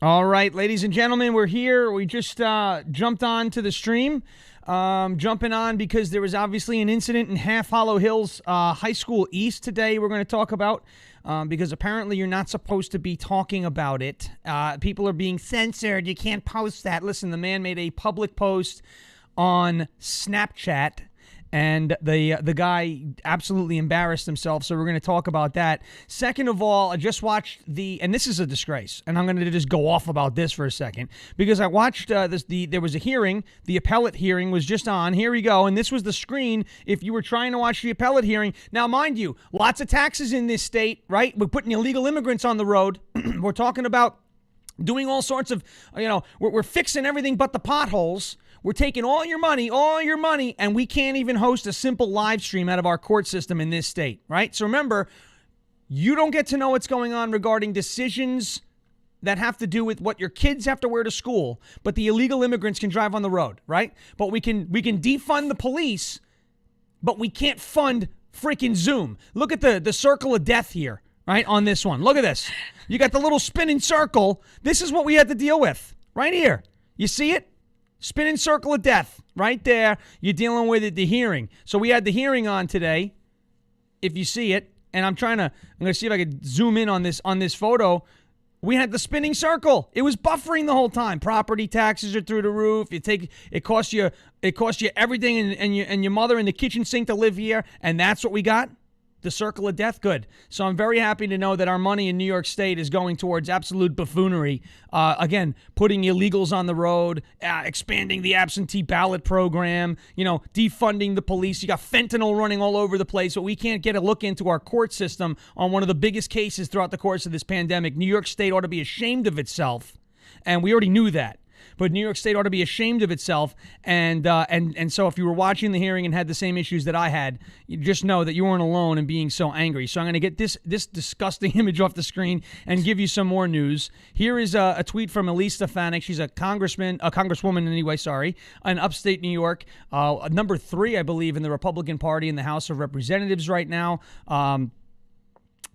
All right, ladies and gentlemen, we're here. We just jumped on to the stream. Jumping on because there was obviously an incident in Half Hollow Hills High School East today we're going to talk about because apparently you're not supposed to be talking about it. People are being censored. You can't post that. Listen, the man made a public post on Snapchat, and the guy absolutely embarrassed himself, so we're going to talk about that. Second of all, I just watched and this is a disgrace, and I'm going to just go off about this for a second, because I watched there was a hearing, the appellate hearing was just on, here we go, and this was the screen if you were trying to watch the appellate hearing. Now, mind you, lots of taxes in this state, right? We're putting illegal immigrants on the road. We're talking about doing all sorts of, we're fixing everything but the potholes. We're taking all your money, and we can't even host a simple live stream out of our court system in this state, right? So remember, you don't get to know what's going on regarding decisions that have to do with what your kids have to wear to school, but the illegal immigrants can drive on the road, right? But we can defund the police, but we can't fund freaking Zoom. Look at the circle of death here, right, on this one. Look at this. You got the little spinning circle. This is what we had to deal with right here. You see it? Spinning circle of death right there. You're dealing with it, the hearing. So we had the hearing on today, if you see it, and I'm going to see if I could zoom in on this photo. We had the spinning circle. It was buffering the whole time. Property taxes are through the roof. It costs you everything and your mother in the kitchen sink to live here, and that's what we got. The circle of death, good. So I'm very happy to know that our money in New York State is going towards absolute buffoonery. Again, putting illegals on the road, expanding the absentee ballot program, defunding the police. You got fentanyl running all over the place, but we can't get a look into our court system on one of the biggest cases throughout the course of this pandemic. New York State ought to be ashamed of itself, and we already knew that. But New York State ought to be ashamed of itself, and so if you were watching the hearing and had the same issues that I had, you just know that you weren't alone in being so angry. So I'm going to get this disgusting image off the screen and give you some more news. Here is a tweet from Elise Stefanik. She's a congresswoman anyway, in upstate New York, number 3, I believe, in the Republican Party in the House of Representatives right now.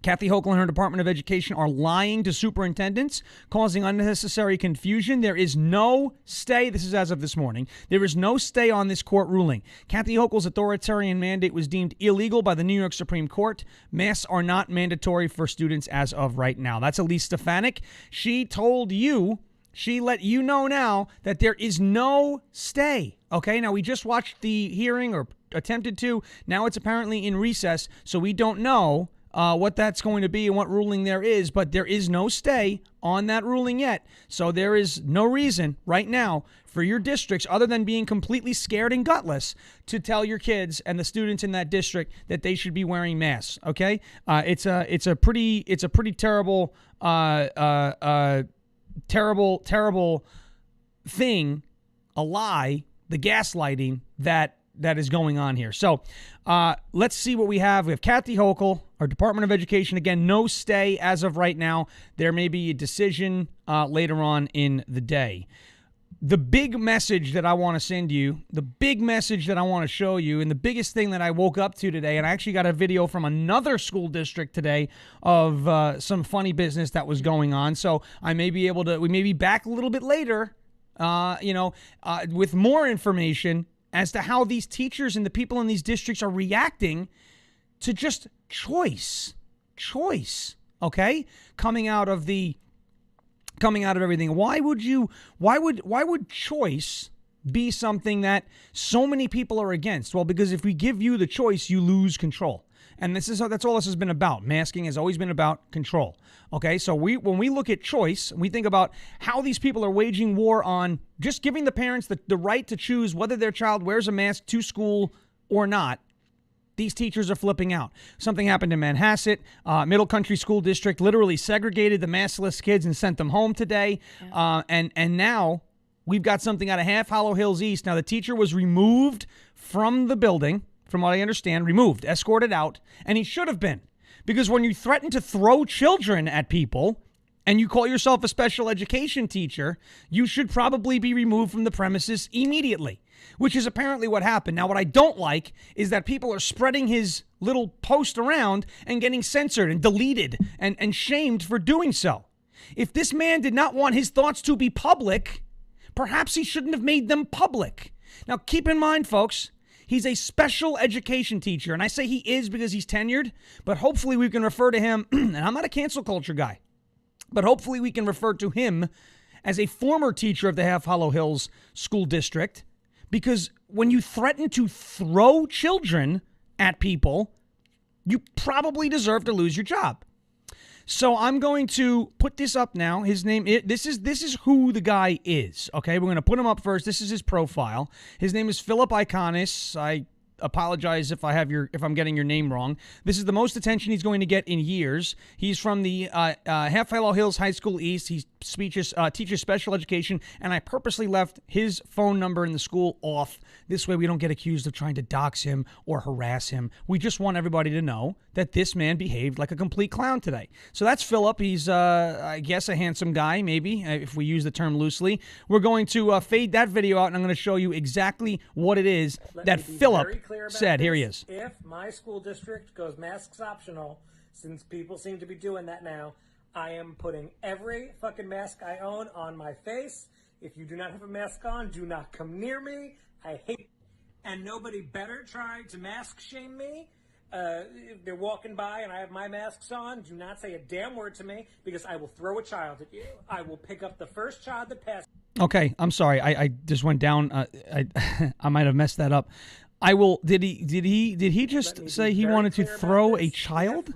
Kathy Hochul and her Department of Education are lying to superintendents, causing unnecessary confusion. There is no stay. This is as of this morning. There is no stay on this court ruling. Kathy Hochul's authoritarian mandate was deemed illegal by the New York Supreme Court. Masks are not mandatory for students as of right now. That's Elise Stefanik. She let you know now that there is no stay. Okay, now we just watched the hearing, or attempted to. Now it's apparently in recess, so we don't know what that's going to be and what ruling there is, but there is no stay on that ruling yet. So there is no reason right now for your districts, other than being completely scared and gutless, to tell your kids and the students in that district that they should be wearing masks. Okay, it's a pretty terrible thing, a lie, the gaslighting that is going on here. So let's see what we have. We have Kathy Hochul, our Department of Education. Again, no stay as of right now. There may be a decision later on in the day. The big message that I want to send you, the big message that I want to show you, and the biggest thing that I woke up to today, and I actually got a video from another school district today of some funny business that was going on. So we may be back a little bit later, with more information as to how these teachers and the people in these districts are reacting to just choice, okay? Coming out of everything. Why would choice be something that so many people are against? Well, because if we give you the choice, you lose control. And that's all this has been about. Masking has always been about control. Okay, so when we look at choice, we think about how these people are waging war on just giving the parents the right to choose whether their child wears a mask to school or not. These teachers are flipping out. Something happened in Manhasset. Middle Country School District literally segregated the maskless kids and sent them home today. Yeah. And now we've got something out of Half Hollow Hills East. Now, the teacher was removed from the building, from what I understand, escorted out, and he should have been. Because when you threaten to throw children at people and you call yourself a special education teacher, you should probably be removed from the premises immediately, which is apparently what happened. Now, what I don't like is that people are spreading his little post around and getting censored and deleted and shamed for doing so. If this man did not want his thoughts to be public, perhaps he shouldn't have made them public. Now, keep in mind, folks, he's a special education teacher, and I say he is because he's tenured, but hopefully we can refer to him, and I'm not a cancel culture guy, but hopefully we can refer to him as a former teacher of the Half Hollow Hills School District, because when you threaten to throw children at people, you probably deserve to lose your job. So I'm going to put this up now. His name, this is who the guy is, okay? We're going to put him up first. This is his profile. His name is Philip Iconis. I apologize if I'm getting your name wrong. This is the most attention he's going to get in years. He's from the Half Hollow Hills High School East. He teaches special education, and I purposely left his phone number in the school off. This way we don't get accused of trying to dox him or harass him. We just want everybody to know that this man behaved like a complete clown today. So that's Philip. He's, I guess, a handsome guy, maybe, if we use the term loosely. We're going to fade that video out, and I'm going to show you exactly what it is that Philip said. Here he is. If my school district goes masks optional, since people seem to be doing that now, I am putting every fucking mask I own on my face. If you do not have a mask on, do not come near me. I hate, and nobody better try to mask shame me. If they're walking by and I have my masks on, do not say a damn word to me, because I will throw a child at you. I will pick up the first child that passes. Okay, I'm sorry. I just went down. I might have messed that up. I will. Did he just say he wanted to throw a child?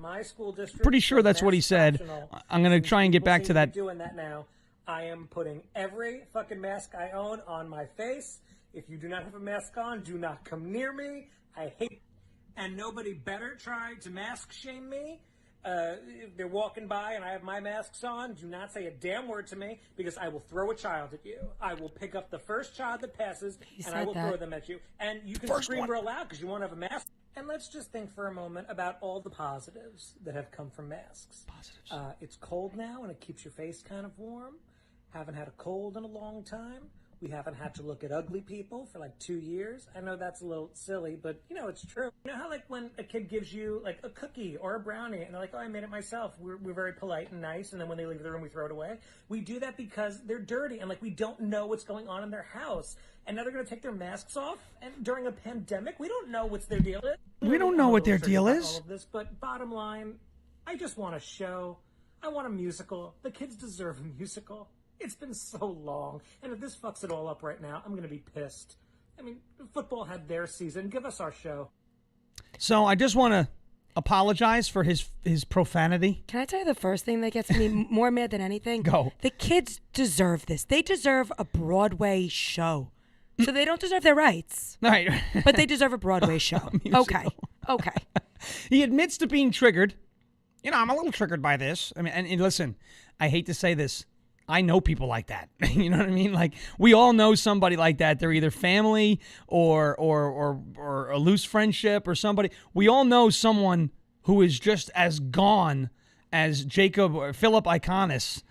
Pretty sure that's what he said. I'm gonna try and get back to that. Doing that now. I am putting every fucking mask I own on my face. If you do not have a mask on, do not come near me. I hate, and nobody better try to mask shame me. If they're walking by and I have my masks on, do not say a damn word to me, because I will throw a child at you. I will pick up the first child that passes, and I will throw them at you. And you can scream real loud because you won't have a mask. And let's just think for a moment about all the positives that have come from masks. It's cold now, and it keeps your face kind of warm. Haven't had a cold in a long time. We haven't had to look at ugly people for like 2 years. I know that's a little silly, but you know, it's true. You know how like when a kid gives you like a cookie or a brownie and they're like, oh, I made it myself. We're very polite and nice. And then when they leave the room, we throw it away. We do that because they're dirty and like we don't know what's going on in their house. And now they're going to take their masks off. And during a pandemic, we don't know what's their deal is. We don't know what their deal is. All of this, but bottom line, I just want a show. I want a musical. The kids deserve a musical. It's been so long, and if this fucks it all up right now, I'm going to be pissed. I mean, football had their season. Give us our show. So I just want to apologize for his profanity. Can I tell you the first thing that gets me more mad than anything? Go. The kids deserve this. They deserve a Broadway show. So they don't deserve their rights. Right. But they deserve a Broadway show. Okay. He admits to being triggered. You know, I'm a little triggered by this. I mean, and listen, I hate to say this. I know people like that. You know what I mean? Like, we all know somebody like that. They're either family or a loose friendship or somebody. We all know someone who is just as gone as Jacob or Philip Iconis.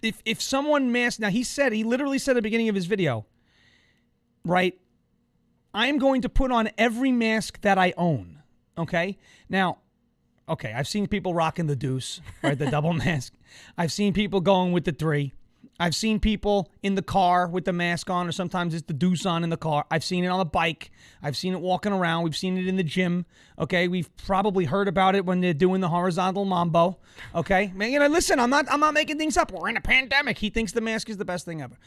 If someone masked, now he literally said at the beginning of his video, right? I'm going to put on every mask that I own. Okay? Now, okay, I've seen people rocking the deuce, right, the double mask. I've seen people going with the 3. I've seen people in the car with the mask on, or sometimes it's the deuce on in the car. I've seen it on a bike. I've seen it walking around. We've seen it in the gym. Okay, we've probably heard about it when they're doing the horizontal mambo. Okay, man, you know, listen, I'm not making things up. We're in a pandemic. He thinks the mask is the best thing ever.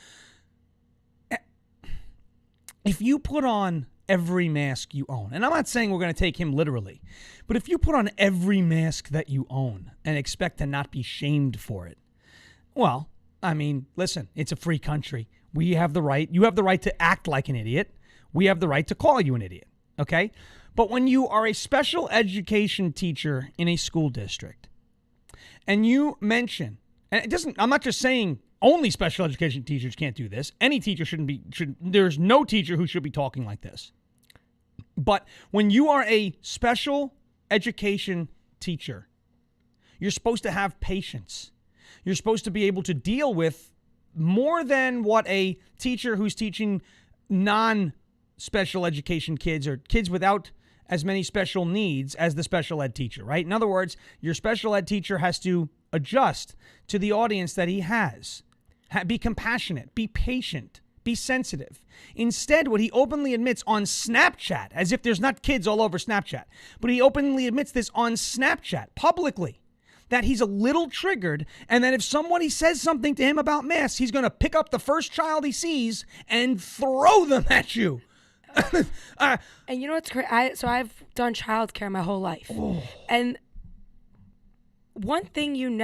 If you put on every mask you own, and I'm not saying we're going to take him literally, but if you put on every mask that you own and expect to not be shamed for it, well, I mean, listen, it's a free country. We have the right, you have the right to act like an idiot. We have the right to call you an idiot, okay? But when you are a special education teacher in a school district and you mention, and it doesn't, I'm not just saying only special education teachers can't do this. Any teacher there's no teacher who should be talking like this. But when you are a special education teacher, you're supposed to have patience. You're supposed to be able to deal with more than what a teacher who's teaching non-special education kids or kids without as many special needs as the special ed teacher, right? In other words, your special ed teacher has to adjust to the audience that he has. Be compassionate, be patient, be sensitive. Instead, what he openly admits on Snapchat, as if there's not kids all over Snapchat, but he openly admits this on Snapchat publicly, that he's a little triggered, and that if somebody says something to him about masks, he's going to pick up the first child he sees and throw them at you. And you know what's crazy? So I've done childcare my whole life. Oh. And one thing you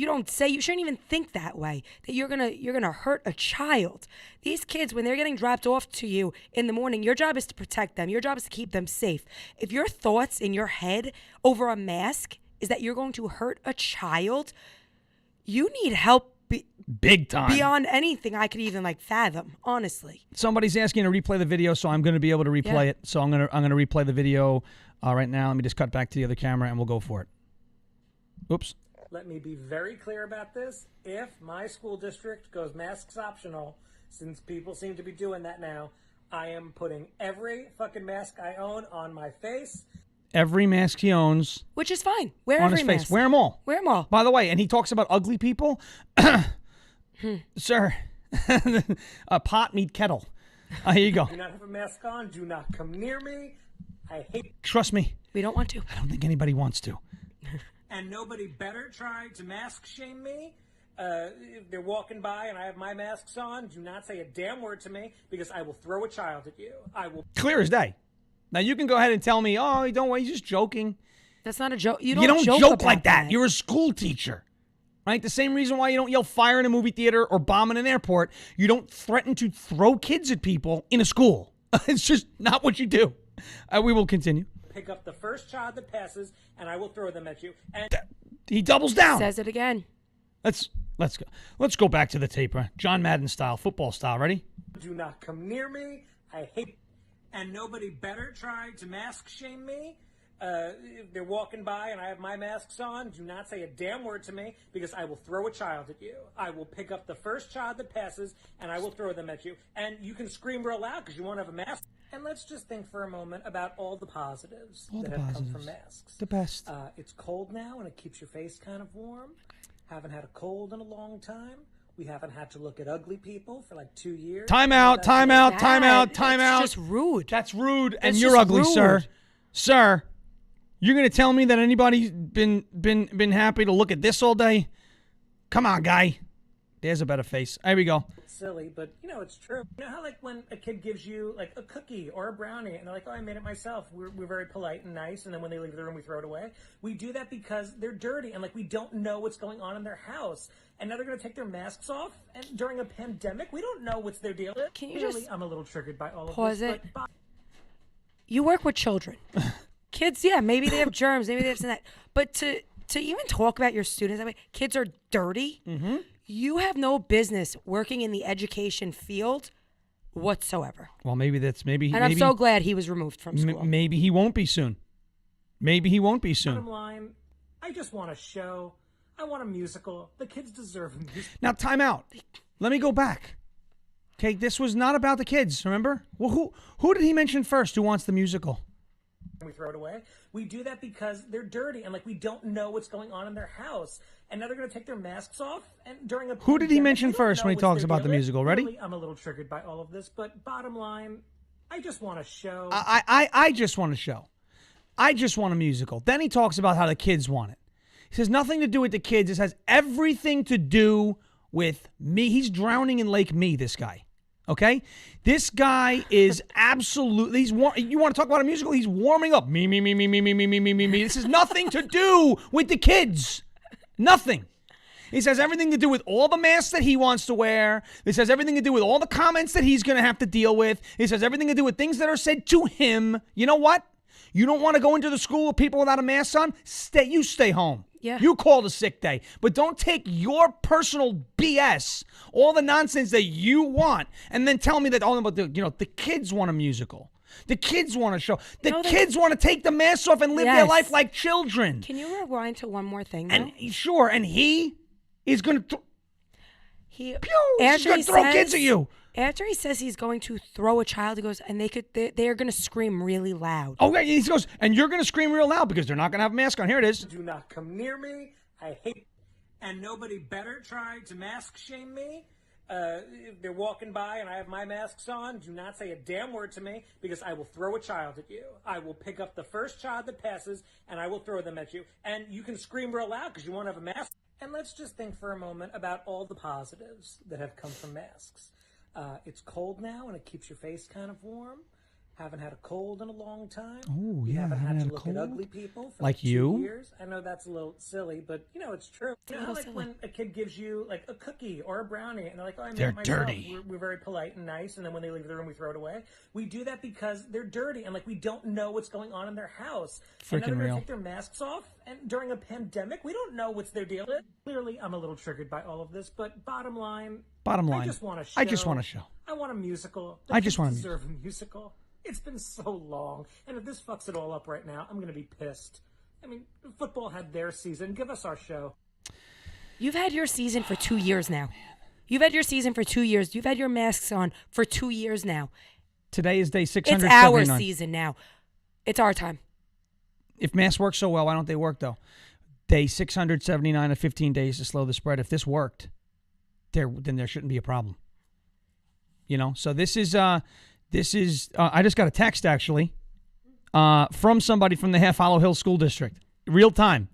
don't say, you shouldn't even think that way, that you're gonna hurt a child. These kids, when they're getting dropped off to you in the morning, your job is to protect them. Your job is to keep them safe. If your thoughts in your head over a mask is that you're going to hurt a child, you need help big time, beyond anything I could even fathom, honestly. Somebody's asking to replay the video, so I'm going to be able to replay it. So I'm going to replay the video right now. Let me just cut back to the other camera and we'll go for it. Oops. Let me be very clear about this. If my school district goes masks optional, since people seem to be doing that now, I am putting every fucking mask I own on my face. Every mask he owns. Which is fine. Wear on every his mask. face. Wear them all. Wear them all. By the way, and he talks about ugly people. Sir, pot meet kettle. Here you go. Do not have a mask on. Do not come near me. I hate. Trust me. We don't want to. I don't think anybody wants to. And nobody better try to mask shame me. If they're walking by and I have my masks on, do not say a damn word to me because I will throw a child at you. I will. Clear as day. Now you can go ahead and tell me, oh, don't worry, he's just joking. That's not a joke. You don't joke joke like that. You're a school teacher. Right? The same reason why you don't yell fire in a movie theater or bomb in an airport. You don't threaten to throw kids at people in a school. It's just not what you do. We will continue. Pick up the first child that passes, and I will throw them at you. And he doubles down. Says it again. Let's go. Let's go back to the tape. John Madden style, football style. Ready? Do not come near me. I hate. And nobody better try to mask shame me. If they're walking by and I have my masks on, do not say a damn word to me because I will throw a child at you. I will pick up the first child that passes and I will throw them at you. And you can scream real loud because you won't have a mask. And let's just think for a moment about all the positives that have come from masks. The best. It's cold now and it keeps your face kind of warm. Haven't had a cold in a long time. We haven't had to look at ugly people for 2 years. Time out. It's just rude. That's rude, and you're ugly, rude. sir. Sir, you're gonna tell me that anybody's been happy to look at this all day? Come on, guy. There's a better face. There we go. It's silly, but it's true. You know how when a kid gives you a cookie or a brownie and they're like, oh, I made it myself. We're very polite and nice, and then when they leave the room, we throw it away. We do that because they're dirty and we don't know what's going on in their house. And now they're going to take their masks off. And during a pandemic, we don't know what's their deal. Can you Clearly, just I'm a little triggered by all of pause this. it? You work with children. Kids, yeah, maybe they have germs, maybe they have some that. But to even talk about your students, kids are dirty. Mm-hmm. You have no business working in the education field whatsoever. Well, maybe. And I'm so glad he was removed from school. Maybe he won't be soon. Bottom line, I just want a show. I want a musical. The kids deserve a musical. Now, time out. Let me go back. Okay, this was not about the kids, remember? Well, who did he mention first who wants the musical? We throw it away. We do that because they're dirty and we don't know what's going on in their house. And now they're going to take their masks off. And during a who did he mention first when he talks about the musical? Ready? Really, I'm a little triggered by all of this, but bottom line, I just want a show. I just want a show. I just want a musical. Then he talks about how the kids want it. He says nothing to do with the kids. This has everything to do with me. He's drowning in Lake Me, this guy. Okay? This guy is absolutely, you want to talk about a musical? He's warming up. Me. This has nothing to do with the kids. Nothing. This has everything to do with all the masks that he wants to wear. This has everything to do with all the comments that he's going to have to deal with. This has everything to do with things that are said to him. You know what? You don't want to go into the school with people without a mask on? You stay home. Yeah. You called a sick day. But don't take your personal BS, all the nonsense that you want, and then tell me that the kids want a musical. The kids want a show. The kids want to take the mask off and live their life like children. Can you rewind to one more thing, though? And sure, and he is going to he's going to throw kids at you. After he says he's going to throw a child, he goes, and they are going to scream really loud. Okay, he goes, and you're going to scream real loud because they're not going to have a mask on. Here it is. Do not come near me. I hate, and nobody better try to mask shame me. If they're walking by and I have my masks on, do not say a damn word to me because I will throw a child at you. I will pick up the first child that passes and I will throw them at you. And you can scream real loud because you won't have a mask. And let's just think for a moment about all the positives that have come from masks. It's cold now and it keeps your face kind of warm. Haven't had a cold in a long time. Oh, You yeah. haven't had to a look cold? at ugly people for Like 2 you? years. I know that's a little silly, but you know it's true. You know, how, like when a kid gives you like a cookie or a brownie, and they're like, "Oh, I made They're it myself." dirty. We're very polite and nice, and then when they leave the room, we throw it away. We do that because they're dirty, and like we don't know what's going on in their house. And now Freaking they're real. gonna take their masks off, and during a pandemic, we don't know what's their deal. Clearly, I'm a little triggered by all of this, but bottom line, Bottom line. I just want a show. I just want a show. I want a musical. I just want a deserve a musical. It's been so long, and if this fucks it all up right now, I'm going to be pissed. I mean, football had their season. Give us our show. You've had your season for 2 years now. You've had your season for 2 years. You've had your masks on for 2 years now. Today is day It's 679. our season now. It's our time. If masks work so well, why don't they work, though? Day 679 of 15 days to slow the spread. If this worked, then there shouldn't be a problem. You know? So this is I just got a text, actually, from somebody from the Half Hollow Hill School District. Real time.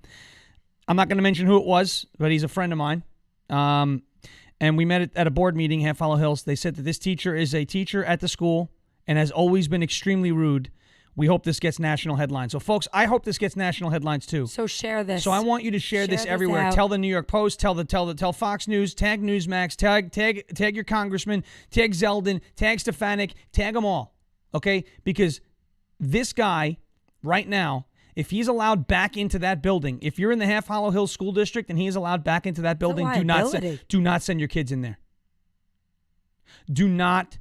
I'm not going to mention who it was, but he's a friend of mine. And we met at a board meeting, Half Hollow Hills. They said that this teacher is a teacher at the school and has always been extremely rude. We hope this gets national headlines. So, folks, I hope this gets national headlines, too. So share this. So I want you to share this everywhere. out. Tell the New York Post, tell Fox News, tag Newsmax, tag your congressman, tag Zeldin, tag Stefanik, tag them all, okay? Because this guy right now, if he's allowed back into that building, if you're in the Half Hollow Hills School District and he is allowed back into that building, do not send your kids in there. Do not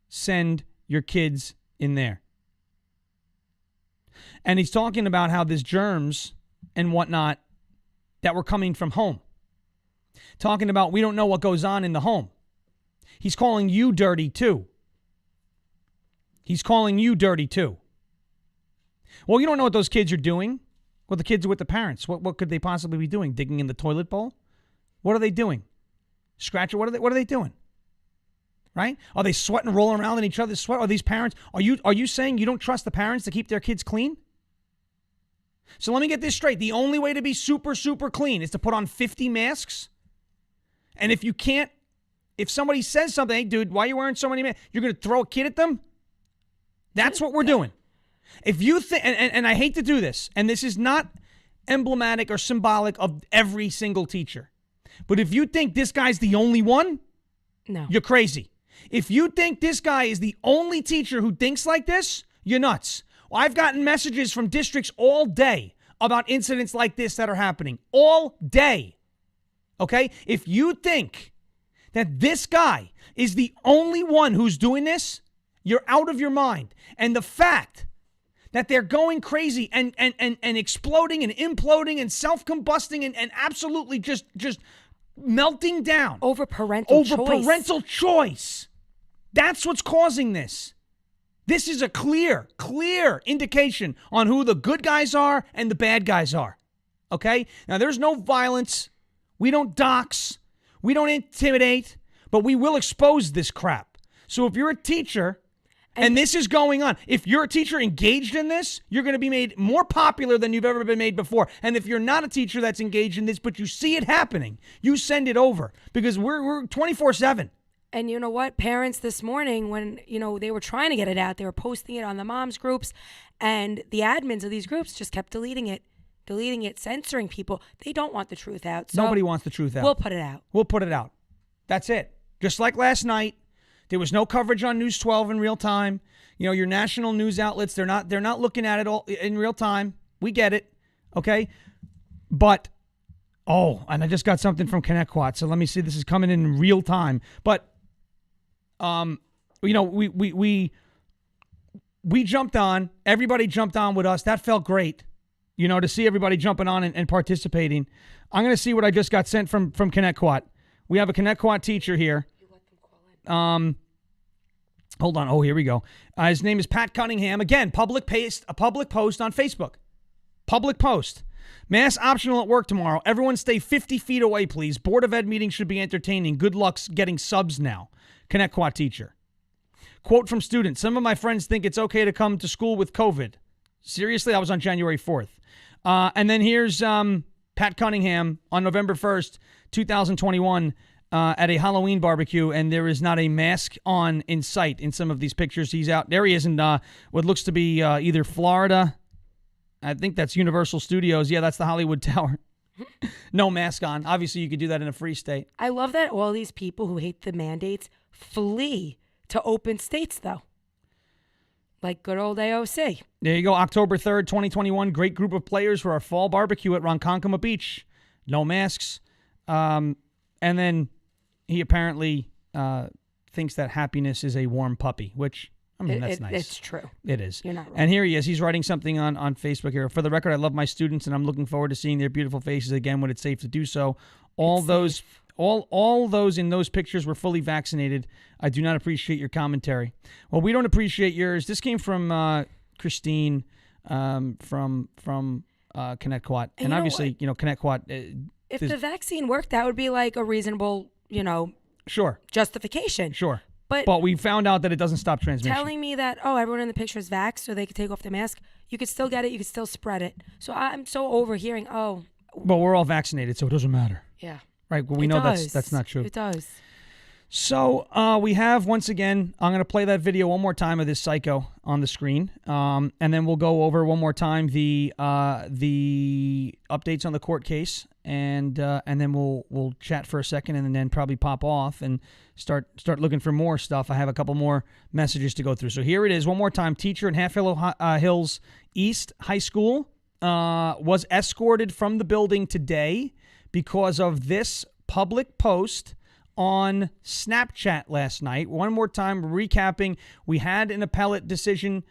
send your kids in there. And he's talking about how there's germs and whatnot that were coming from home. Talking about we don't know what goes on in the home. He's calling you dirty too. Well, you don't know what those kids are doing. Well, the kids are with the parents. What could they possibly be doing? Digging in the toilet bowl? What are they doing? Scratching? What are they doing? Right? Are they sweating, rolling around in each other's sweat? Are these parents? Are you saying you don't trust the parents to keep their kids clean? So let me get this straight. The only way to be super, super clean is to put on 50 masks. And if you can't, if somebody says something, hey, dude, why are you wearing so many masks? You're going to throw a kid at them? That's what we're doing. If you think, and I hate to do this, and this is not emblematic or symbolic of every single teacher, but if you think this guy's the only one, no, you're crazy. If you think this guy is the only teacher who thinks like this, you're nuts. Well, I've gotten messages from districts all day about incidents like this that are happening. All day. Okay? If you think that this guy is the only one who's doing this, you're out of your mind. And the fact that they're going crazy and exploding and imploding and self-combusting and absolutely just melting down over parental choice. That's what's causing this. This is a clear indication on who the good guys are and the bad guys are. Okay? Now, there's no violence. We don't dox. We don't intimidate. But we will expose this crap. So if you're a teacher and this is going on, if you're a teacher engaged in this, you're going to be made more popular than you've ever been made before. And if you're not a teacher that's engaged in this, but you see it happening, you send it over because we're 24/7. And you know what? Parents this morning, when, they were trying to get it out, they were posting it on the moms groups, and the admins of these groups just kept deleting it, censoring people. They don't want the truth out. So nobody wants the truth out. We'll put it out. That's it. Just like last night, there was no coverage on News 12 in real time. Your national news outlets, they're not looking at it all in real time. We get it. Okay? But and I just got something from Connecticut. So let me see. This is coming in real time. But we jumped on. Everybody jumped on with us. That felt great, to see everybody jumping on and participating. I'm going to see what I just got sent from Connecticut. We have a Connecticut teacher here. Hold on. Oh, here we go. His name is Pat Cunningham. Again, a public post on Facebook. Public post. Mask optional at work tomorrow. Everyone stay 50 feet away, please. Board of Ed meeting should be entertaining. Good luck getting subs now. Connecticut teacher. Quote from student. Some of my friends think it's okay to come to school with COVID. Seriously, I was on January 4th. And then here's Pat Cunningham on November 1st, 2021, at a Halloween barbecue, and there is not a mask on in sight in some of these pictures. He's out. There he is in what looks to be either Florida. I think that's Universal Studios. Yeah, that's the Hollywood Tower. No mask on. Obviously, you could do that in a free state. I love that all these people who hate the mandates flee to open states, though. Like good old AOC. There you go. October 3rd, 2021. Great group of players for our fall barbecue at Ronkonkoma Beach. No masks. And then he apparently thinks that happiness is a warm puppy, which, I mean, that's nice. It's true. It is. You're not wrong. And here he is. He's writing something on Facebook here. For the record, I love my students, and I'm looking forward to seeing their beautiful faces again when it's safe to do so. All those in those pictures were fully vaccinated. I do not appreciate your commentary. Well, we don't appreciate yours. This came from Christine from Connecticut. And obviously, Connecticut. If the vaccine worked, that would be like a reasonable, sure, justification. Sure. But we found out that it doesn't stop transmission. Telling me that, everyone in the picture is vaxxed so they could take off the mask, you could still get it, you could still spread it. So I'm so overhearing, But we're all vaccinated, so it doesn't matter. Yeah. Right, well, we know that's not true. It does. So we have, once again, I'm going to play that video one more time of this psycho on the screen, and then we'll go over one more time the updates on the court case, and then we'll chat for a second, and then probably pop off and start looking for more stuff. I have a couple more messages to go through. So here it is one more time. Teacher in Half Hills East High School was escorted from the building today because of this public post on Snapchat last night. One more time, recapping. We had an appellate decision.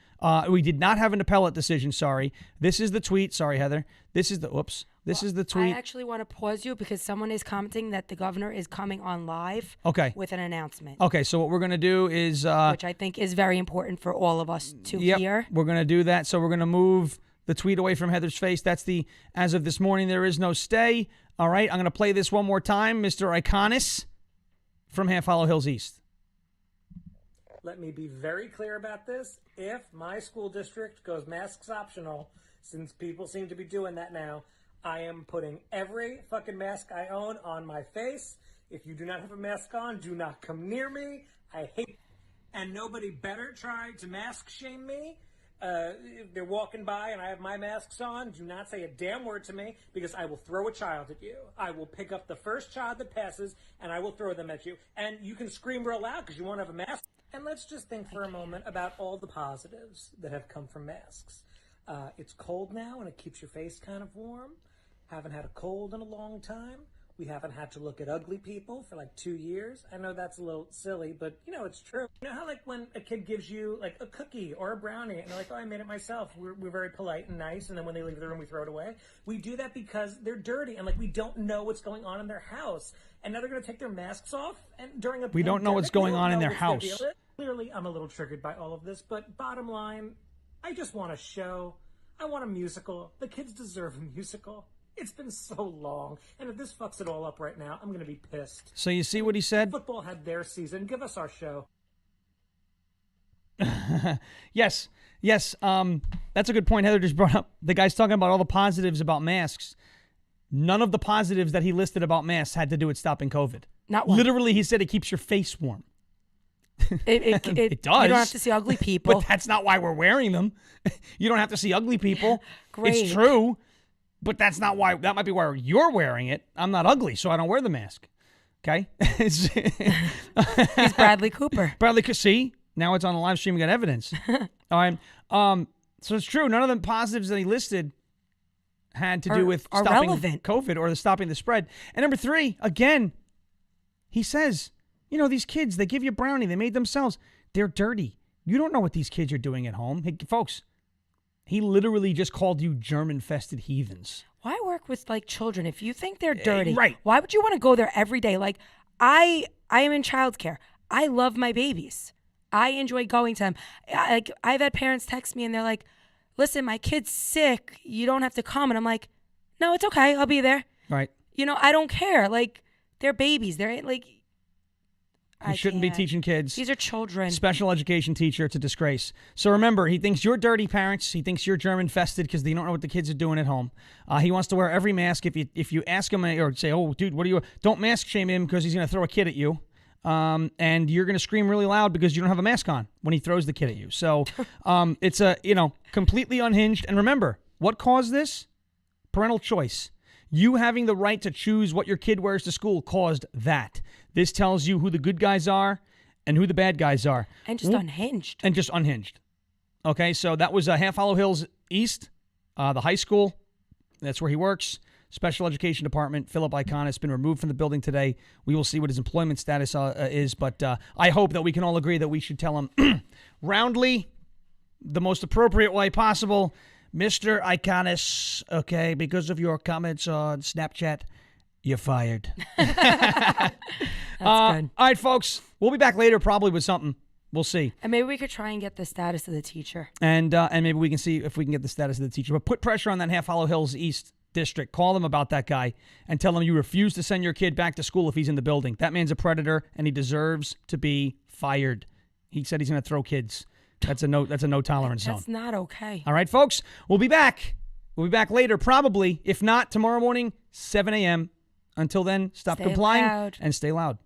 We did not have an appellate decision, sorry. This is the tweet. Sorry, Heather. This is the tweet. I actually want to pause you because someone is commenting that the governor is coming on live with an announcement. Okay, so what we're going to do is... which I think is very important for all of us to hear. We're going to do that. So we're going to move the tweet away from Heather's face. That's as of this morning, there is no stay. All right, I'm going to play this one more time. Mr. Iconis from Half Hollow Hills East. Let me be very clear about this. If my school district goes masks optional, since people seem to be doing that now, I am putting every fucking mask I own on my face. If you do not have a mask on, do not come near me. I hate, and nobody better try to mask shame me. If they're walking by and I have my masks on, do not say a damn word to me because I will throw a child at you. I will pick up the first child that passes and I will throw them at you. And you can scream real loud because you won't have a mask. And let's just think for a moment about all the positives that have come from masks. It's cold now and it keeps your face kind of warm. Haven't had a cold in a long time. We haven't had to look at ugly people for like 2 years. I know that's a little silly, but it's true. You know how like when a kid gives you like a cookie or a brownie and they're like, I made it myself. We're very polite and nice. And then when they leave the room, we throw it away. We do that because they're dirty and like we don't know what's going on in their house. And now they're going to take their masks off. And during we don't know what's going on in their house. Clearly, I'm a little triggered by all of this. But bottom line, I just want a show. I want a musical. The kids deserve a musical. It's been so long, and if this fucks it all up right now, I'm going to be pissed. So you see what he said? Football had their season. Give us our show. Yes. That's a good point Heather just brought up. The guy's talking about all the positives about masks. None of the positives that he listed about masks had to do with stopping COVID. Not one. Literally, he said it keeps your face warm. It does. You don't have to see ugly people. But that's not why we're wearing them. You don't have to see ugly people. Great. It's true. But that's not why. That might be why you're wearing it. I'm not ugly, so I don't wear the mask. Okay? He's Bradley Cooper. See? Now it's on the live stream. We got evidence. All right. So it's true. None of the positives that he listed had to do with stopping COVID or stopping the spread. And number 3, again, he says, these kids, they give you brownie. They made themselves. They're dirty. You don't know what these kids are doing at home. Hey, folks, he literally just called you germ-infested heathens. Why work with children if you think they're dirty? Right. Why would you want to go there every day? Like I am in childcare. I love my babies. I enjoy going to them. I've had parents text me and they're like, listen, my kid's sick. You don't have to come. And I'm like, no, it's okay. I'll be there. Right. You know, I don't care. Like, they're babies. They're like, You shouldn't be teaching kids. These are children. Special education teacher, it's a disgrace. So remember, he thinks you're dirty parents. He thinks you're germ-infested because they don't know what the kids are doing at home. He wants to wear every mask. If you ask him or say, oh, dude, what are you? Don't mask shame him because he's going to throw a kid at you. And you're going to scream really loud because you don't have a mask on when he throws the kid at you. So it's completely unhinged. And remember, what caused this? Parental choice. You having the right to choose what your kid wears to school caused that. This tells you who the good guys are and who the bad guys are. And just unhinged. And just unhinged. Okay, so that was Half Hollow Hills East, the high school. That's where he works. Special Education Department. Philip Icahn has been removed from the building today. We will see what his employment status is, but I hope that we can all agree that we should tell him roundly, the most appropriate way possible, Mr. Iconis, okay, because of your comments on Snapchat, you're fired. That's good. All right, folks, we'll be back later probably with something. We'll see. And maybe we could try and get the status of the teacher. And maybe we can see if we can get the status of the teacher. But put pressure on that Half Hollow Hills East district. Call them about that guy and tell them you refuse to send your kid back to school if he's in the building. That man's a predator, and he deserves to be fired. He said he's going to throw kids. That's a no tolerance zone. That's not okay. All right, folks, we'll be back. We'll be back later, probably. If not, tomorrow morning, 7 a.m. Until then, stay complying loud. and stay loud.